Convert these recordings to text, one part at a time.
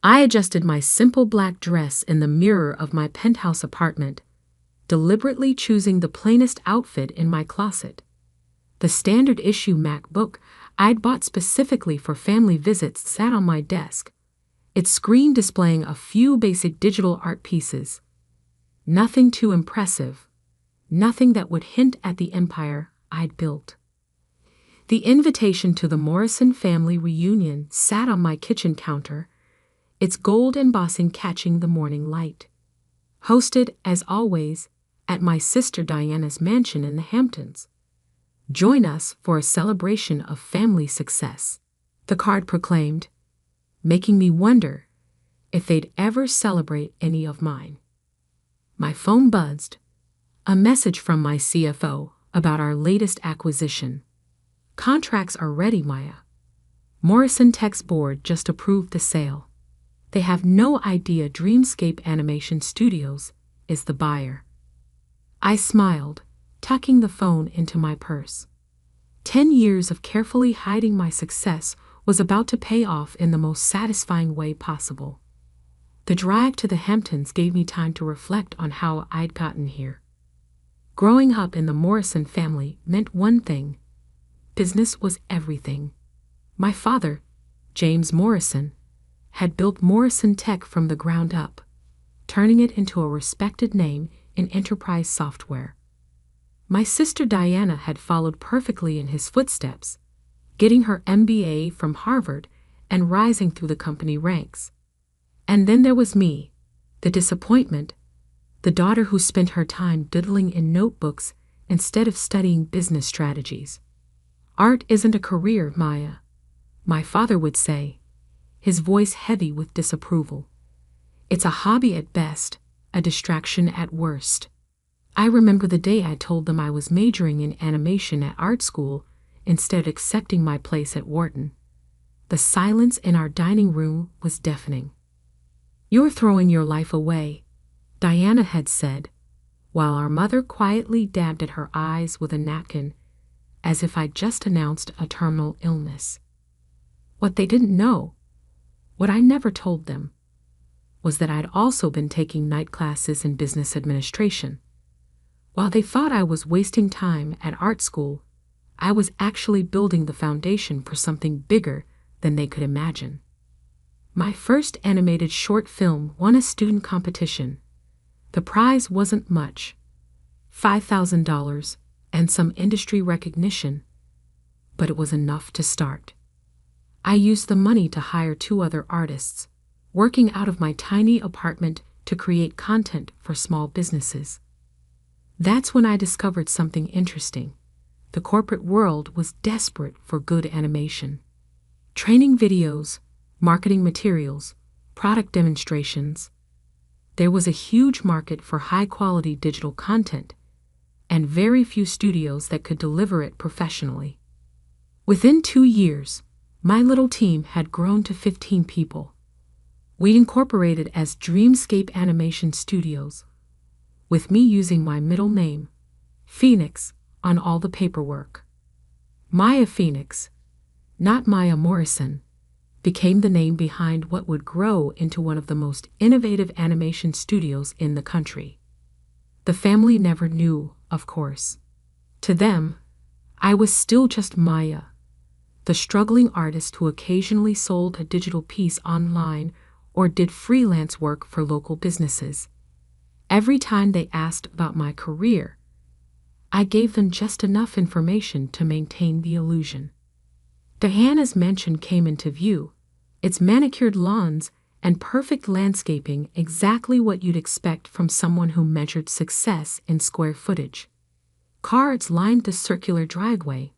I adjusted my simple black dress in the mirror of my penthouse apartment, deliberately choosing the plainest outfit in my closet. The standard issue MacBook I'd bought specifically for family visits sat on my desk, its screen displaying a few basic digital art pieces. Nothing too impressive, nothing that would hint at the empire I'd built. The invitation to the Morrison family reunion sat on my kitchen counter, its gold embossing catching the morning light. Hosted, as always, at my sister Diana's mansion in the Hamptons. Join us for a celebration of family success, the card proclaimed, making me wonder if they'd ever celebrate any of mine. My phone buzzed, a message from my CFO about our latest acquisition. Contracts are ready, Maya. Morrison Tech's board just approved the sale. They have no idea Dreamscape Animation Studios is the buyer. I smiled, tucking the phone into my purse. 10 years of carefully hiding my success was about to pay off in the most satisfying way possible. The drive to the Hamptons gave me time to reflect on how I'd gotten here. Growing up in the Morrison family meant one thing: business was everything. My father, James Morrison, had built Morrison Tech from the ground up, turning it into a respected name in enterprise software. My sister Diana had followed perfectly in his footsteps, getting her MBA from Harvard and rising through the company ranks. And then there was me, the disappointment, the daughter who spent her time doodling in notebooks instead of studying business strategies. Art isn't a career, Maya, my father would say, his voice heavy with disapproval. It's a hobby at best, a distraction at worst. I remember the day I told them I was majoring in animation at art school instead of accepting my place at Wharton. The silence in our dining room was deafening. "You're throwing your life away," Diana had said, while our mother quietly dabbed at her eyes with a napkin, as if I'd just announced a terminal illness. What they didn't know, what I never told them, was that I'd also been taking night classes in business administration. While they thought I was wasting time at art school, I was actually building the foundation for something bigger than they could imagine. My first animated short film won a student competition. The prize wasn't much, $5,000 and some industry recognition, but it was enough to start. I used the money to hire 2 other artists, working out of my tiny apartment to create content for small businesses. That's when I discovered something interesting. The corporate world was desperate for good animation. Training videos, marketing materials, product demonstrations. There was a huge market for high-quality digital content, and very few studios that could deliver it professionally. Within 2 years, my little team had grown to 15 people. We incorporated as Dreamscape Animation Studios, with me using my middle name, Phoenix, on all the paperwork. Maya Phoenix, not Maya Morrison, became the name behind what would grow into one of the most innovative animation studios in the country. The family never knew, of course. To them, I was still just Maya, the struggling artist who occasionally sold a digital piece online or did freelance work for local businesses. Every time they asked about my career, I gave them just enough information to maintain the illusion. Diana's mansion came into view, its manicured lawns and perfect landscaping exactly what you'd expect from someone who measured success in square footage. Cards lined the circular driveway,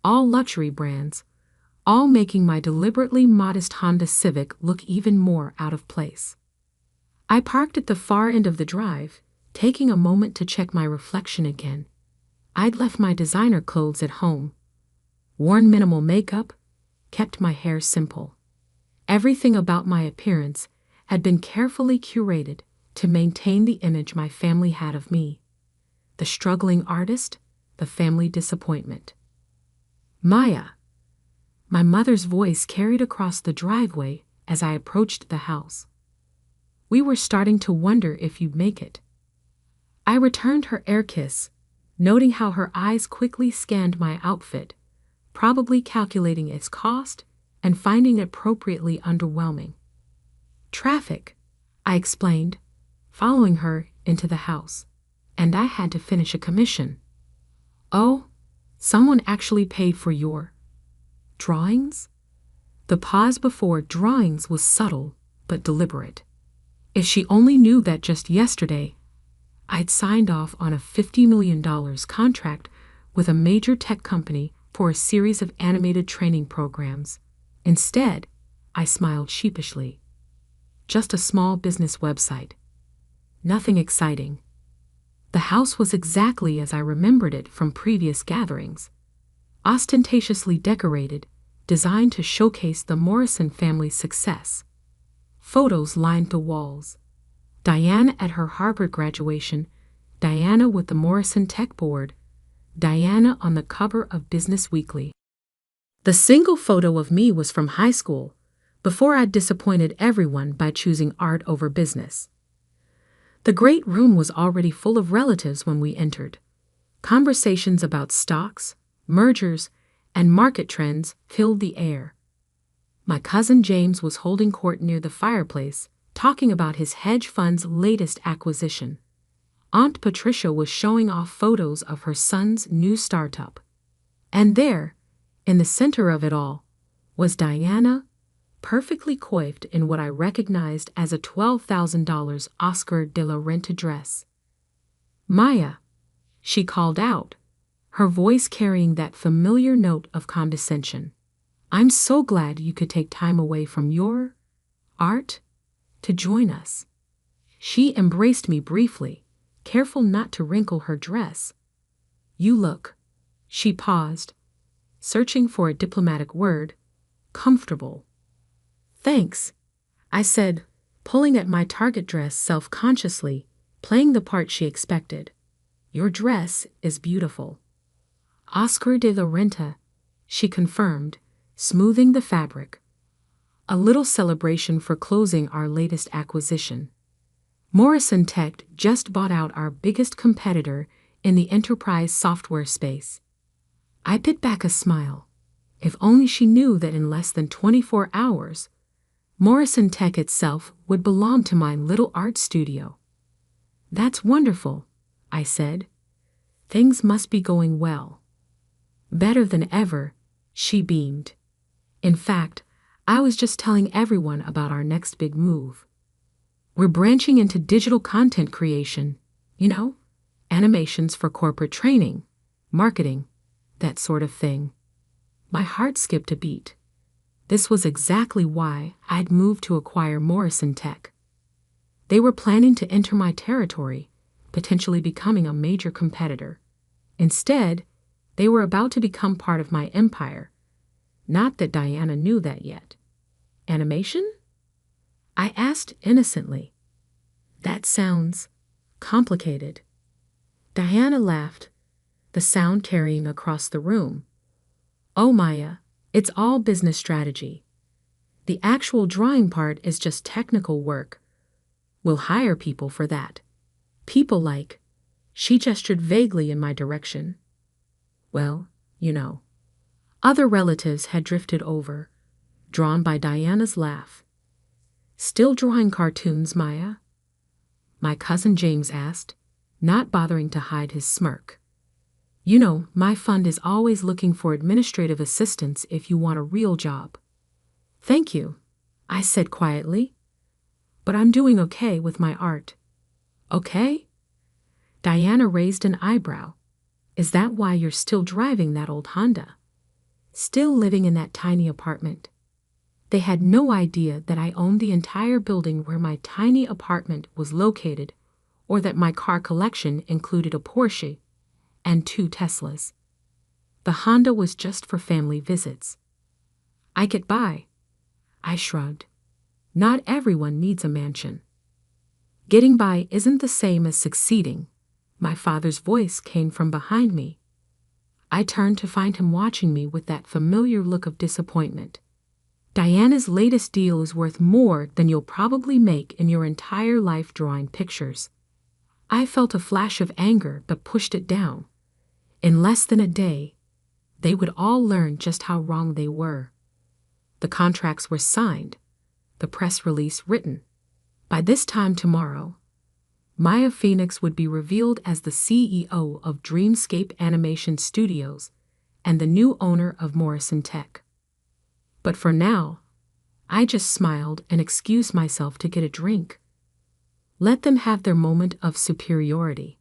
all luxury brands, all making my deliberately modest Honda Civic look even more out of place. I parked at the far end of the drive, taking a moment to check my reflection again. I'd left my designer clothes at home, worn minimal makeup, kept my hair simple. Everything about my appearance had been carefully curated to maintain the image my family had of me. The struggling artist, the family disappointment. Maya. My mother's voice carried across the driveway as I approached the house. "We were starting to wonder if you'd make it." I returned her air kiss, noting how her eyes quickly scanned my outfit, probably calculating its cost and finding it appropriately underwhelming. "Traffic," I explained, following her into the house, "and I had to finish a commission." "Oh, someone actually paid for your drawings?" The pause before drawings was subtle but deliberate. If she only knew that just yesterday I'd signed off on a $50 million contract with a major tech company for a series of animated training programs. Instead, I smiled sheepishly. Just a small business website. Nothing exciting. The house was exactly as I remembered it from previous gatherings. Ostentatiously decorated, designed to showcase the Morrison family's success. Photos lined the walls. Diana at her Harvard graduation, Diana with the Morrison Tech Board, Diana on the cover of Business Weekly. The single photo of me was from high school, before I'd disappointed everyone by choosing art over business. The great room was already full of relatives when we entered. Conversations about stocks, mergers, and market trends filled the air. My cousin James was holding court near the fireplace, talking about his hedge fund's latest acquisition. Aunt Patricia was showing off photos of her son's new startup. And there, in the center of it all, was Diana, perfectly coiffed in what I recognized as a $12,000 Oscar de la Renta dress. "Maya," she called out, her voice carrying that familiar note of condescension. "I'm so glad you could take time away from your art to join us." She embraced me briefly, careful not to wrinkle her dress. "You look," she paused, searching for a diplomatic word, "comfortable." "Thanks," I said, pulling at my target dress self-consciously, playing the part she expected. "Your dress is beautiful." "Oscar de la Renta," she confirmed, smoothing the fabric. "A little celebration for closing our latest acquisition. Morrison Tech just bought out our biggest competitor in the enterprise software space." I bit back a smile. If only she knew that in less than 24 hours, Morrison Tech itself would belong to my little art studio. "That's wonderful," I said. "Things must be going well." "Better than ever," she beamed. "In fact, I was just telling everyone about our next big move. We're branching into digital content creation, animations for corporate training, marketing, that sort of thing." My heart skipped a beat. This was exactly why I'd moved to acquire Morrison Tech. They were planning to enter my territory, potentially becoming a major competitor. Instead, they were about to become part of my empire. Not that Diana knew that yet. "Animation?" I asked innocently. "That sounds complicated." Diana laughed, the sound carrying across the room. "Oh, Maya, it's all business strategy. The actual drawing part is just technical work. We'll hire people for that. People like," she gestured vaguely in my direction. "Well, Other relatives had drifted over, drawn by Diana's laugh. "Still drawing cartoons, Maya?" my cousin James asked, not bothering to hide his smirk. My fund is always looking for administrative assistants if you want a real job." "Thank you," I said quietly. "But I'm doing okay with my art." "Okay?" Diana raised an eyebrow. "Is that why you're still driving that old Honda? Still living in that tiny apartment?" They had no idea that I owned the entire building where my tiny apartment was located, or that my car collection included a Porsche and 2 Teslas. The Honda was just for family visits. "I get by," I shrugged. "Not everyone needs a mansion." "Getting by isn't the same as succeeding." My father's voice came from behind me. I turned to find him watching me with that familiar look of disappointment. Diana's latest deal is worth more than you'll probably make in your entire life drawing pictures. I felt a flash of anger but pushed it down. In less than a day, they would all learn just how wrong they were. The contracts were signed, the press release written. By this time tomorrow, Maya Phoenix would be revealed as the CEO of Dreamscape Animation Studios and the new owner of Morrison Tech. But for now, I just smiled and excused myself to get a drink. Let them have their moment of superiority.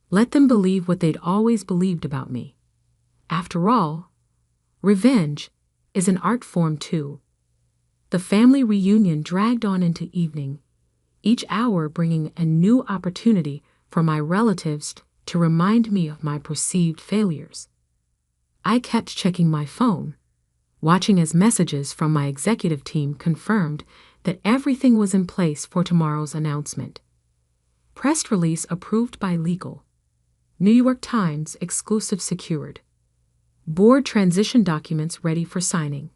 Let them believe what they'd always believed about me. After all, revenge is an art form too. The family reunion dragged on into evening, each hour bringing a new opportunity for my relatives to remind me of my perceived failures. I kept checking my phone, watching as messages from my executive team confirmed that everything was in place for tomorrow's announcement. Press release approved by legal. New York Times exclusive secured. Board transition documents ready for signing.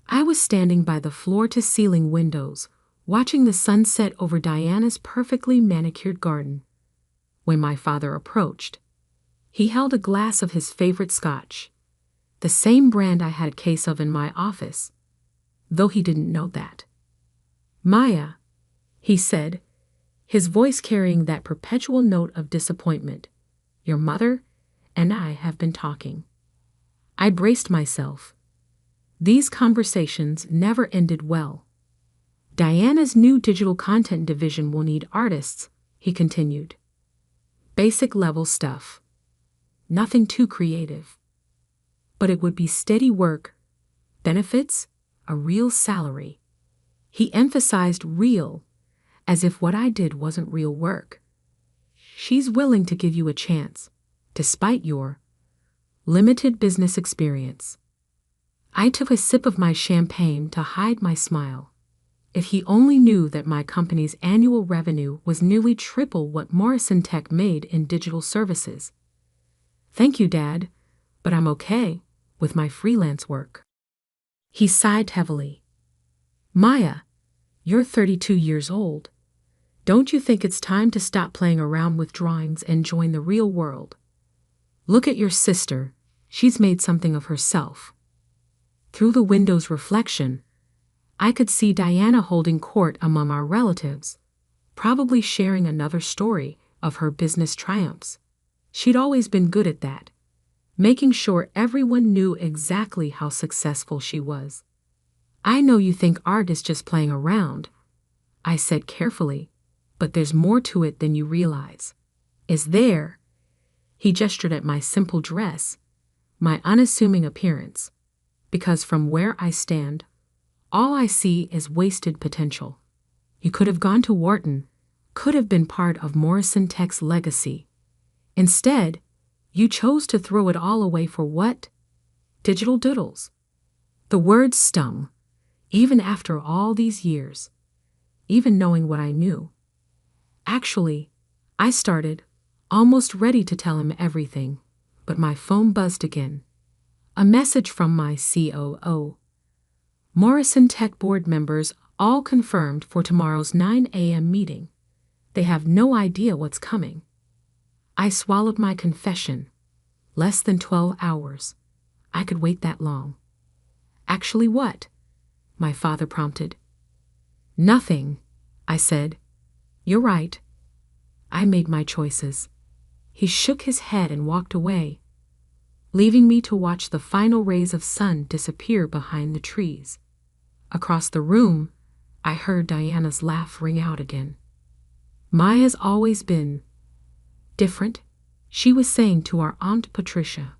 I was standing by the floor-to-ceiling windows, watching the sunset over Diana's perfectly manicured garden. When my father approached, he held a glass of his favorite scotch, the same brand I had a case of in my office, though he didn't know that. "Maya," he said, his voice carrying that perpetual note of disappointment, "your mother and I have been talking." I braced myself. These conversations never ended well. "Diana's new digital content division will need artists," he continued. "Basic level stuff. Nothing too creative. But it would be steady work, benefits, a real salary." He emphasized real, as if what I did wasn't real work. "She's willing to give you a chance, despite your limited business experience." I took a sip of my champagne to hide my smile. If he only knew that my company's annual revenue was nearly triple what Morrison Tech made in digital services. "Thank you, Dad, but I'm okay with my freelance work." He sighed heavily. "Maya, you're 32 years old. Don't you think it's time to stop playing around with drawings and join the real world? Look at your sister. She's made something of herself." Through the window's reflection, I could see Diana holding court among our relatives, probably sharing another story of her business triumphs. She'd always been good at that, making sure everyone knew exactly how successful she was. "I know you think art is just playing around," I said carefully, "but there's more to it than you realize." "Is there?" He gestured at my simple dress, my unassuming appearance, because from where I stand, all I see is wasted potential. You could have gone to Wharton, could have been part of Morrison Tech's legacy. Instead, you chose to throw it all away for what? Digital doodles. The words stung, even after all these years, even knowing what I knew. Actually, I started, almost ready to tell him everything, but my phone buzzed again. A message from my COO. "Morrison Tech board members all confirmed for tomorrow's 9 a.m. meeting. They have no idea what's coming." I swallowed my confession. Less than 12 hours. I could wait that long. "Actually what?" my father prompted. "Nothing," I said. "You're right. I made my choices." He shook his head and walked away, leaving me to watch the final rays of sun disappear behind the trees. Across the room, I heard Diana's laugh ring out again. "Maya's always been different," she was saying to our Aunt Patricia.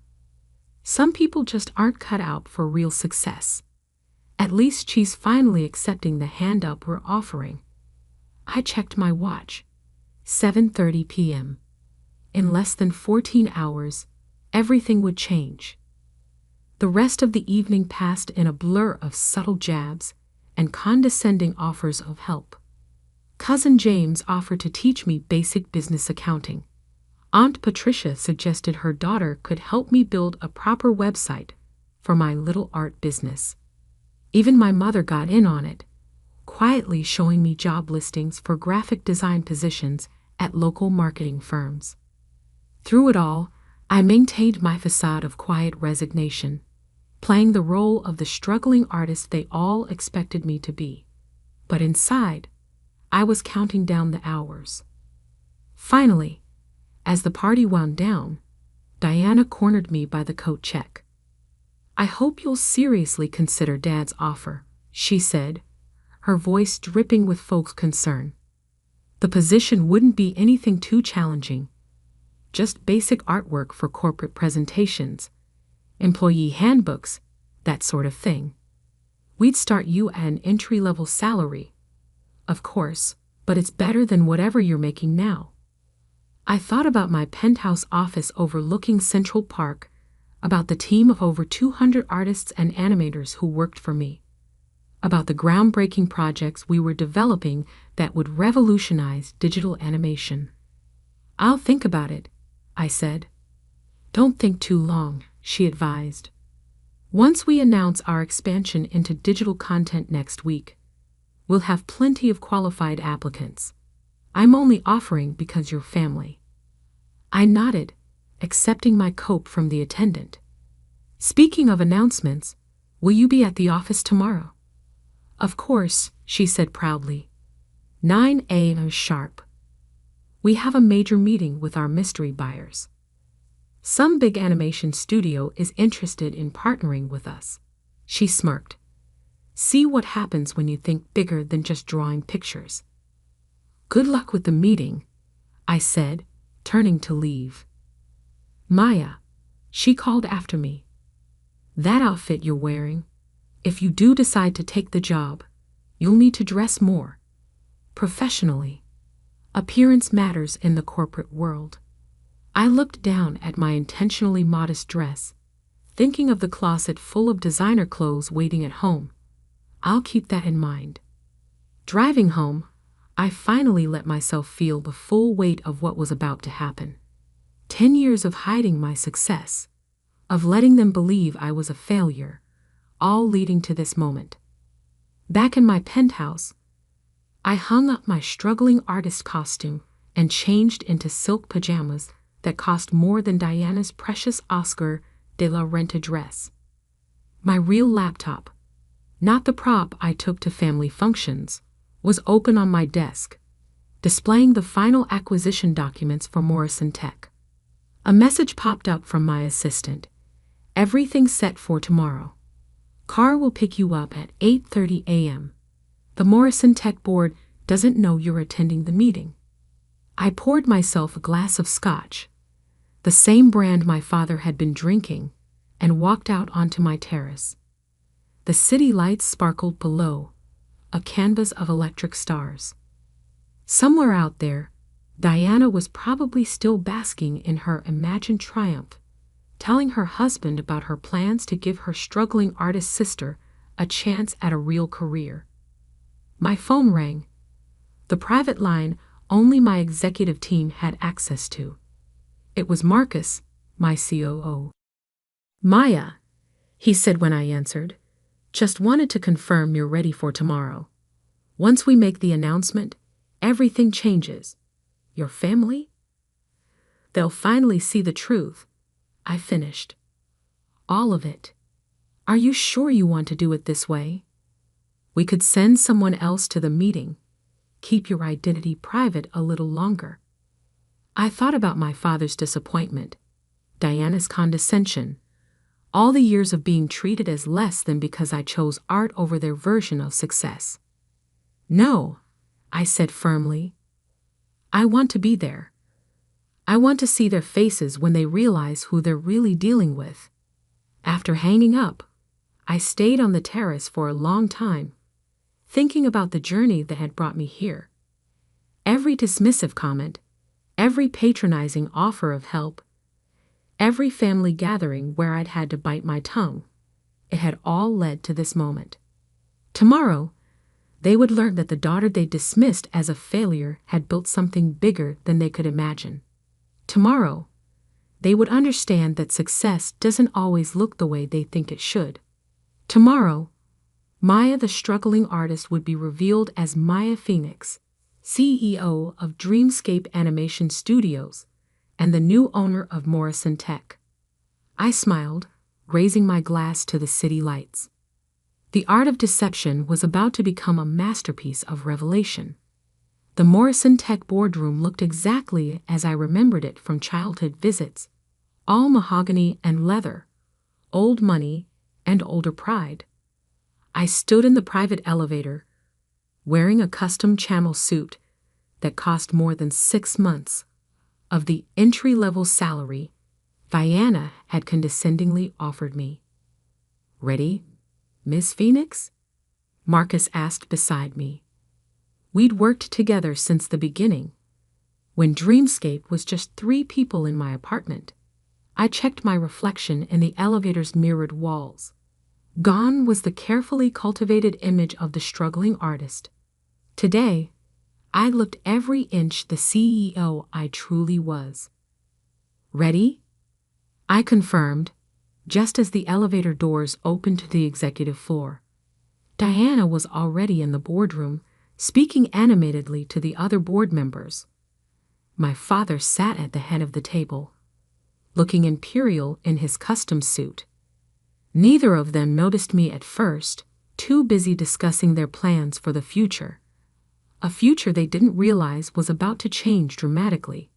"Some people just aren't cut out for real success. At least she's finally accepting the hand up we're offering." I checked my watch. 7:30 p.m. In less than 14 hours, everything would change. The rest of the evening passed in a blur of subtle jabs and condescending offers of help. Cousin James offered to teach me basic business accounting. Aunt Patricia suggested her daughter could help me build a proper website for my little art business. Even my mother got in on it, quietly showing me job listings for graphic design positions at local marketing firms. Through it all, I maintained my facade of quiet resignation, playing the role of the struggling artist they all expected me to be. But inside, I was counting down the hours. Finally, as the party wound down, Diana cornered me by the coat check. "I hope you'll seriously consider Dad's offer," she said, her voice dripping with folk concern. "The position wouldn't be anything too challenging. Just basic artwork for corporate presentations, employee handbooks, that sort of thing. We'd start you at an entry-level salary, of course, but it's better than whatever you're making now." I thought about my penthouse office overlooking Central Park, about the team of over 200 artists and animators who worked for me, about the groundbreaking projects we were developing that would revolutionize digital animation. "I'll think about it," I said. "Don't think too long," she advised. "Once we announce our expansion into digital content next week, we'll have plenty of qualified applicants. I'm only offering because you're family." I nodded, accepting my cope from the attendant. "Speaking of announcements, will you be at the office tomorrow?" "Of course," she said proudly. 9 a.m. sharp. We have a major meeting with our mystery buyers. Some big animation studio is interested in partnering with us. She smirked. "See what happens when you think bigger than just drawing pictures." "Good luck with the meeting," I said, turning to leave. "Maya," she called after me. "That outfit you're wearing, if you do decide to take the job, you'll need to dress more professionally. Appearance matters in the corporate world." I looked down at my intentionally modest dress, thinking of the closet full of designer clothes waiting at home. I'll keep that in mind. Driving home, I finally let myself feel the full weight of what was about to happen. 10 years of hiding my success, of letting them believe I was a failure, all leading to this moment. Back in my penthouse, I hung up my struggling artist costume and changed into silk pajamas that cost more than Diana's precious Oscar de la Renta dress. My real laptop, not the prop I took to family functions, was open on my desk, displaying the final acquisition documents for Morrison Tech. A message popped up from my assistant. "Everything's set for tomorrow. Car will pick you up at 8:30 a.m. The Morrison Tech board doesn't know you're attending the meeting." I poured myself a glass of scotch, the same brand my father had been drinking, and walked out onto my terrace. The city lights sparkled below, a canvas of electric stars. Somewhere out there, Diana was probably still basking in her imagined triumph, telling her husband about her plans to give her struggling artist sister a chance at a real career. My phone rang, the private line only my executive team had access to. It was Marcus, my COO. "Maya," he said when I answered, "just wanted to confirm you're ready for tomorrow. Once we make the announcement, everything changes. Your family? They'll finally see the truth," I finished. "All of it. Are you sure you want to do it this way? We could send someone else to the meeting. Keep your identity private a little longer." I thought about my father's disappointment, Diana's condescension, all the years of being treated as less than because I chose art over their version of success. "No," I said firmly. "I want to be there. I want to see their faces when they realize who they're really dealing with." After hanging up, I stayed on the terrace for a long time, thinking about the journey that had brought me here. Every dismissive comment, every patronizing offer of help, every family gathering where I'd had to bite my tongue, it had all led to this moment. Tomorrow, they would learn that the daughter they dismissed as a failure had built something bigger than they could imagine. Tomorrow, they would understand that success doesn't always look the way they think it should. Tomorrow, Maya, the struggling artist, would be revealed as Maya Phoenix, CEO of Dreamscape Animation Studios and the new owner of Morrison Tech. I smiled, raising my glass to the city lights. The art of deception was about to become a masterpiece of revelation. The Morrison Tech boardroom looked exactly as I remembered it from childhood visits, all mahogany and leather, old money and older pride. I stood in the private elevator, wearing a custom camel suit that cost more than 6 months of the entry-level salary Diana had condescendingly offered me. "Ready, Miss Phoenix?" Marcus asked beside me. We'd worked together since the beginning. When Dreamscape was just 3 people in my apartment, I checked my reflection in the elevator's mirrored walls. Gone was the carefully cultivated image of the struggling artist. Today, I looked every inch the CEO I truly was. "Ready?" I confirmed, just as the elevator doors opened to the executive floor. Diana was already in the boardroom, speaking animatedly to the other board members. My father sat at the head of the table, looking imperial in his custom suit. Neither of them noticed me at first, too busy discussing their plans for the future. A future they didn't realize was about to change dramatically.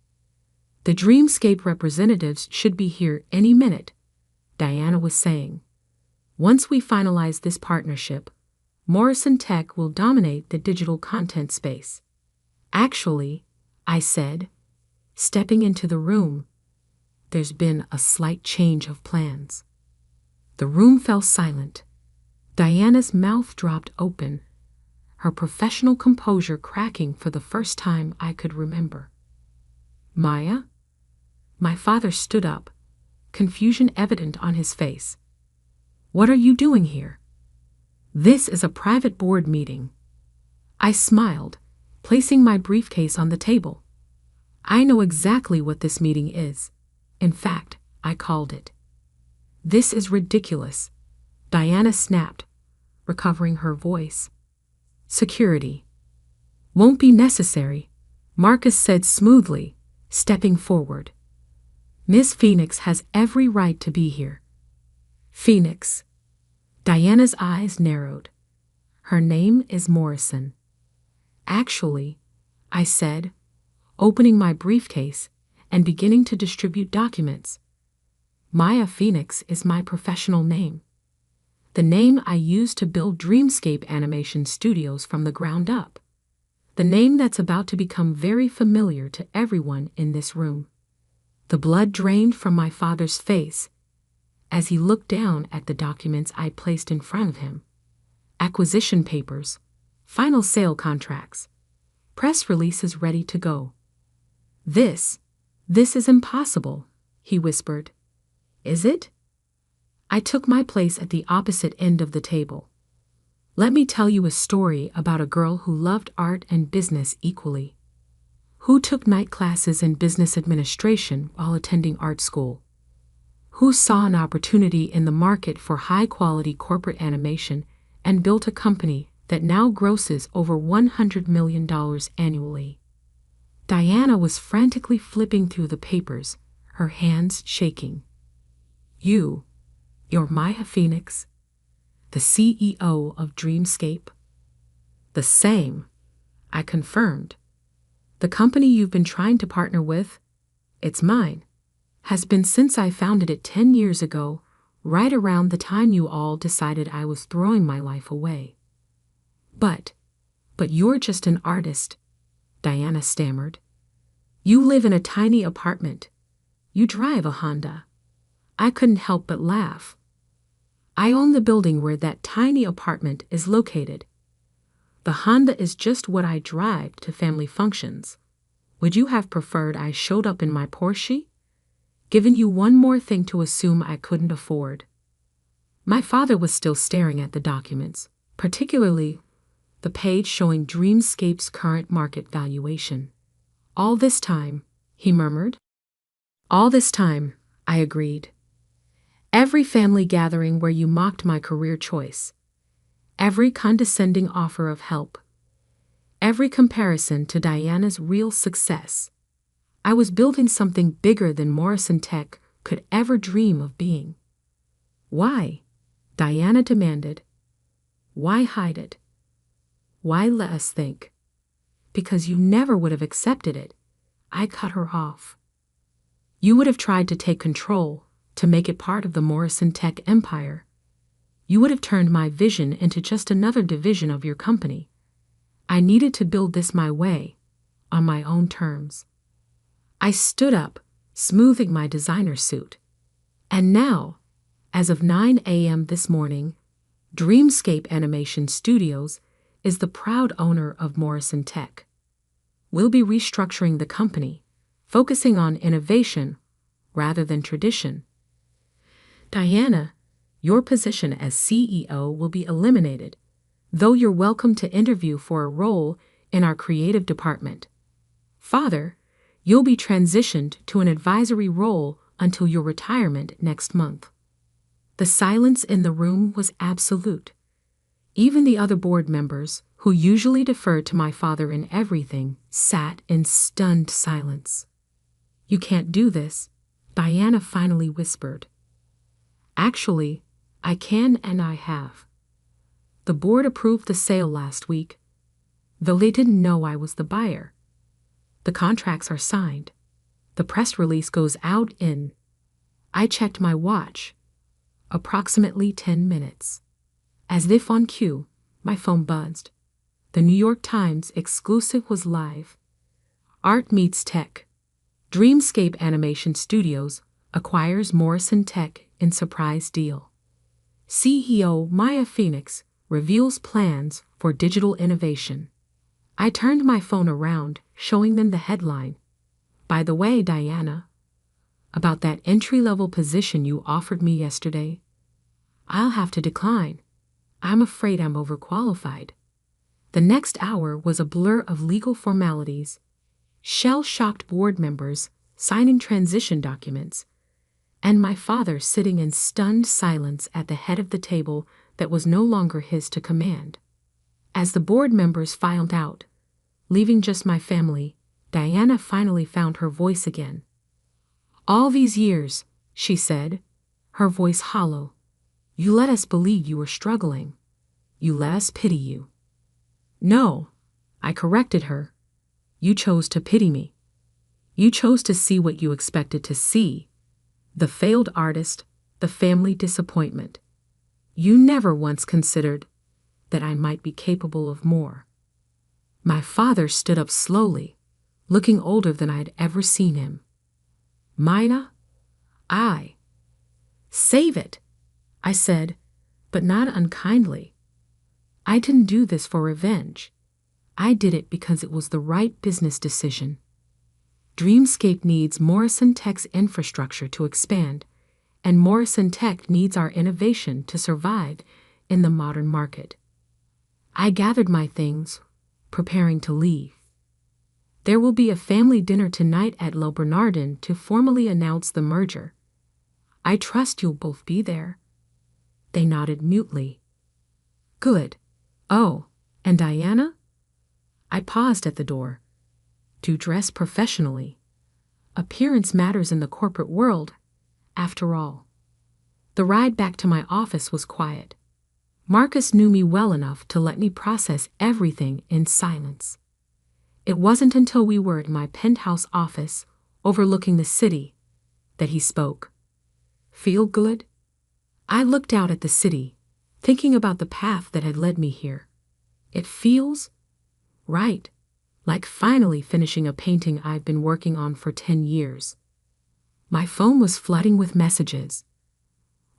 "The Dreamscape representatives should be here any minute," Diana was saying. "Once we finalize this partnership, Morrison Tech will dominate the digital content space." "Actually," I said, stepping into the room, "there's been a slight change of plans." The room fell silent. Diana's mouth dropped open, her professional composure cracking for the first time I could remember. "Maya?" My father stood up, confusion evident on his face. "What are you doing here?" "This is a private board meeting." I smiled, placing my briefcase on the table. "I know exactly what this meeting is. In fact, I called it." "This is ridiculous," Diana snapped, recovering her voice. "Security won't be necessary," Marcus said smoothly, stepping forward. "Miss Phoenix has every right to be here." "Phoenix?" Diana's eyes narrowed. "Her name is Morrison." "Actually," I said, opening my briefcase and beginning to distribute documents, "Maya Phoenix is my professional name. The name I used to build Dreamscape Animation Studios from the ground up. The name that's about to become very familiar to everyone in this room." The blood drained from my father's face as he looked down at the documents I placed in front of him. Acquisition papers, final sale contracts, press releases ready to go. This is impossible," he whispered. "Is it?" I took my place at the opposite end of the table. "Let me tell you a story about a girl who loved art and business equally. Who took night classes in business administration while attending art school. Who saw an opportunity in the market for high-quality corporate animation and built a company that now grosses over $100 million annually." Diana was frantically flipping through the papers, her hands shaking. You're Maya Phoenix, the CEO of Dreamscape?" "The same," I confirmed. "The company you've been trying to partner with, it's mine, has been since I founded it 10 years ago, right around the time you all decided I was throwing my life away." But you're just an artist," Diana stammered. "You live in a tiny apartment. You drive a Honda." I couldn't help but laugh. "I own the building where that tiny apartment is located. The Honda is just what I drive to family functions. Would you have preferred I showed up in my Porsche? Given you one more thing to assume I couldn't afford." My father was still staring at the documents, particularly the page showing Dreamscape's current market valuation. "All this time," he murmured. "All this time," I agreed. "Every family gathering where you mocked my career choice. every condescending offer of help, every comparison to Diana's real success. I was building something bigger than Morrison Tech could ever dream of being. Why? Diana demanded. Why hide it? Why let us think? Because you never would have accepted it. I cut her off. You would have tried to take control, to make it part of the Morrison Tech empire. You would have turned my vision into just another division of your company. I needed to build this my way, on my own terms. I stood up, smoothing my designer suit. And now, as of 9 a.m. this morning, Dreamscape Animation Studios is the proud owner of Morrison Tech. We'll be restructuring the company, focusing on innovation rather than tradition. Diana, your position as CEO will be eliminated, though you're welcome to interview for a role in our creative department. Father, you'll be transitioned to an advisory role until your retirement next month. The silence in the room was absolute. Even the other board members, who usually deferred to my father in everything, sat in stunned silence. You can't do this, Diana finally whispered. Actually, I can and I have. The board approved the sale last week, though they didn't know I was the buyer. The contracts are signed. The press release goes out in... I checked my watch. Approximately 10 minutes. As if on cue, my phone buzzed. The New York Times exclusive was live. Art meets tech. Dreamscape Animation Studios acquires Morrison Tech in surprise deal. CEO Maya Phoenix reveals plans for digital innovation. I turned my phone around, showing them the headline. By the way, Diana, about that entry-level position you offered me yesterday, I'll have to decline. I'm afraid I'm overqualified. The next hour was a blur of legal formalities, shell-shocked board members signing transition documents, and my father sitting in stunned silence at the head of the table that was no longer his to command. As the board members filed out, leaving just my family, Diana finally found her voice again. All these years, she said, her voice hollow, you let us believe you were struggling. You let us pity you. No, I corrected her. You chose to pity me. You chose to see what you expected to see. The failed artist, the family disappointment. You never once considered that I might be capable of more. My father stood up slowly, looking older than I'd ever seen him. Mina, save it, I said, but not unkindly. I didn't do this for revenge. I did it because it was the right business decision. Dreamscape needs Morrison Tech's infrastructure to expand, and Morrison Tech needs our innovation to survive in the modern market. I gathered my things, preparing to leave. There will be a family dinner tonight at Le Bernardin to formally announce the merger. I trust you'll both be there. They nodded mutely. Good. Oh, and Diana? I paused at the door. To dress professionally. Appearance matters in the corporate world, after all. The ride back to my office was quiet. Marcus knew me well enough to let me process everything in silence. It wasn't until we were in my penthouse office, overlooking the city, that he spoke. Feel good? I looked out at the city, thinking about the path that had led me here. It feels right, like finally finishing a painting I've been working on for 10 years. My phone was flooding with messages.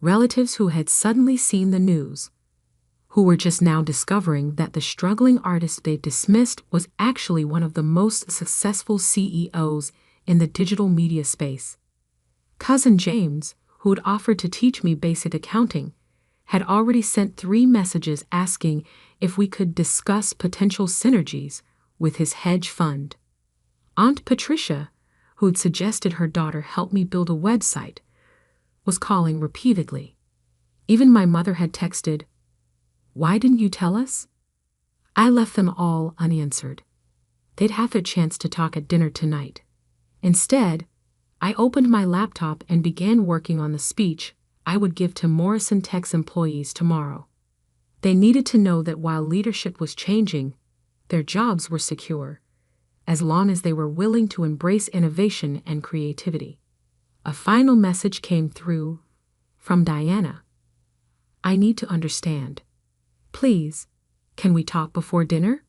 Relatives who had suddenly seen the news, who were just now discovering that the struggling artist they'd dismissed was actually one of the most successful CEOs in the digital media space. Cousin James, who had offered to teach me basic accounting, had already sent 3 messages asking if we could discuss potential synergies with his hedge fund. Aunt Patricia, who'd suggested her daughter help me build a website, was calling repeatedly. Even my mother had texted, Why didn't you tell us? I left them all unanswered. They'd have their chance to talk at dinner tonight. Instead, I opened my laptop and began working on the speech I would give to Morrison Tech's employees tomorrow. They needed to know that while leadership was changing, their jobs were secure, as long as they were willing to embrace innovation and creativity. A final message came through from Diana. I need to understand. Please, can we talk before dinner?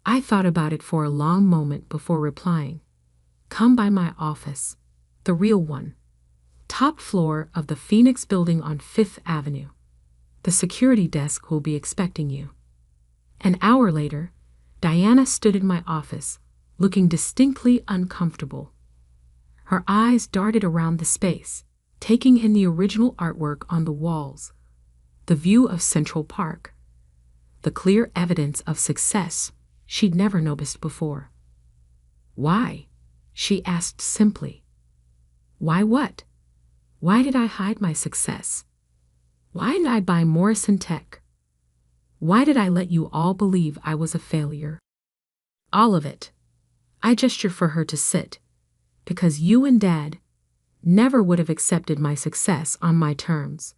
I thought about it for a long moment before replying. Come by my office, the real one. Top floor of the Phoenix building on 5th Avenue. The security desk will be expecting you. An hour later, Diana stood in my office, looking distinctly uncomfortable. Her eyes darted around the space, taking in the original artwork on the walls, the view of Central Park, the clear evidence of success she'd never noticed before. Why? She asked simply. Why what? Why did I hide my success? Why did I buy Morrison Tech? Why did I let you all believe I was a failure? All of it. I gestured for her to sit, because you and Dad never would have accepted my success on my terms.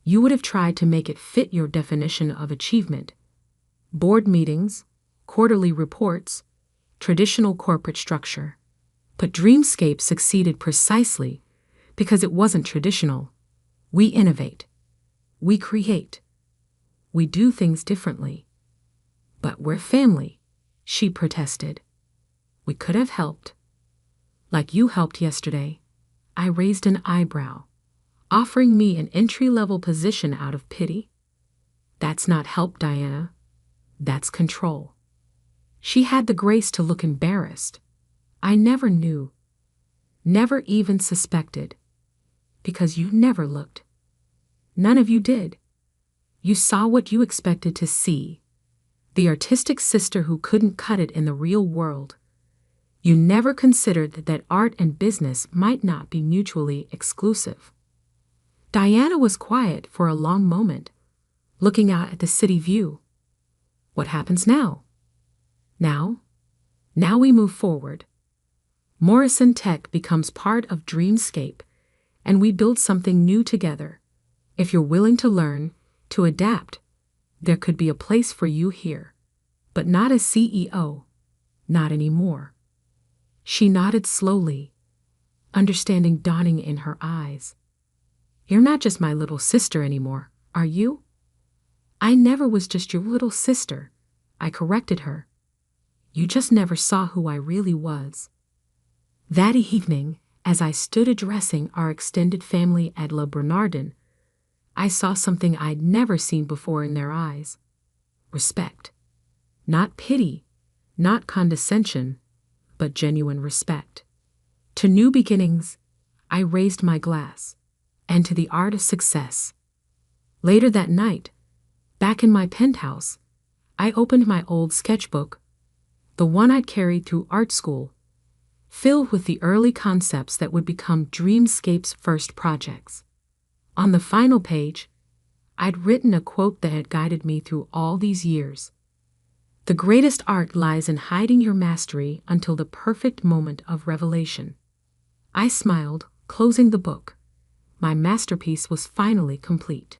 You would have tried to make it fit your definition of achievement. Board meetings, quarterly reports, traditional corporate structure. But Dreamscape succeeded precisely because it wasn't traditional. We innovate. We create. We do things differently. But we're family, she protested. We could have helped. Like you helped yesterday. I raised an eyebrow, offering me an entry-level position out of pity. That's not help, Diana. That's control. She had the grace to look embarrassed. I never knew, never even suspected, because you never looked. None of you did. You saw what you expected to see, the artistic sister who couldn't cut it in the real world. You never considered that art and business might not be mutually exclusive. Diana was quiet for a long moment, looking out at the city view. What happens now? Now we move forward. Morrison Tech becomes part of Dreamscape, and we build something new together. If you're willing to learn, to adapt, there could be a place for you here. But not as CEO. Not anymore. She nodded slowly, understanding dawning in her eyes. You're not just my little sister anymore, are you? I never was just your little sister, I corrected her. You just never saw who I really was. That evening, as I stood addressing our extended family at Le Bernardin, I saw something I'd never seen before in their eyes. Respect. Not pity, not condescension, but genuine respect. To new beginnings, I raised my glass, and to the art of success. Later that night, back in my penthouse, I opened my old sketchbook, the one I'd carried through art school, filled with the early concepts that would become Dreamscape's first projects. On the final page, I'd written a quote that had guided me through all these years. The greatest art lies in hiding your mastery until the perfect moment of revelation. I smiled, closing the book. My masterpiece was finally complete.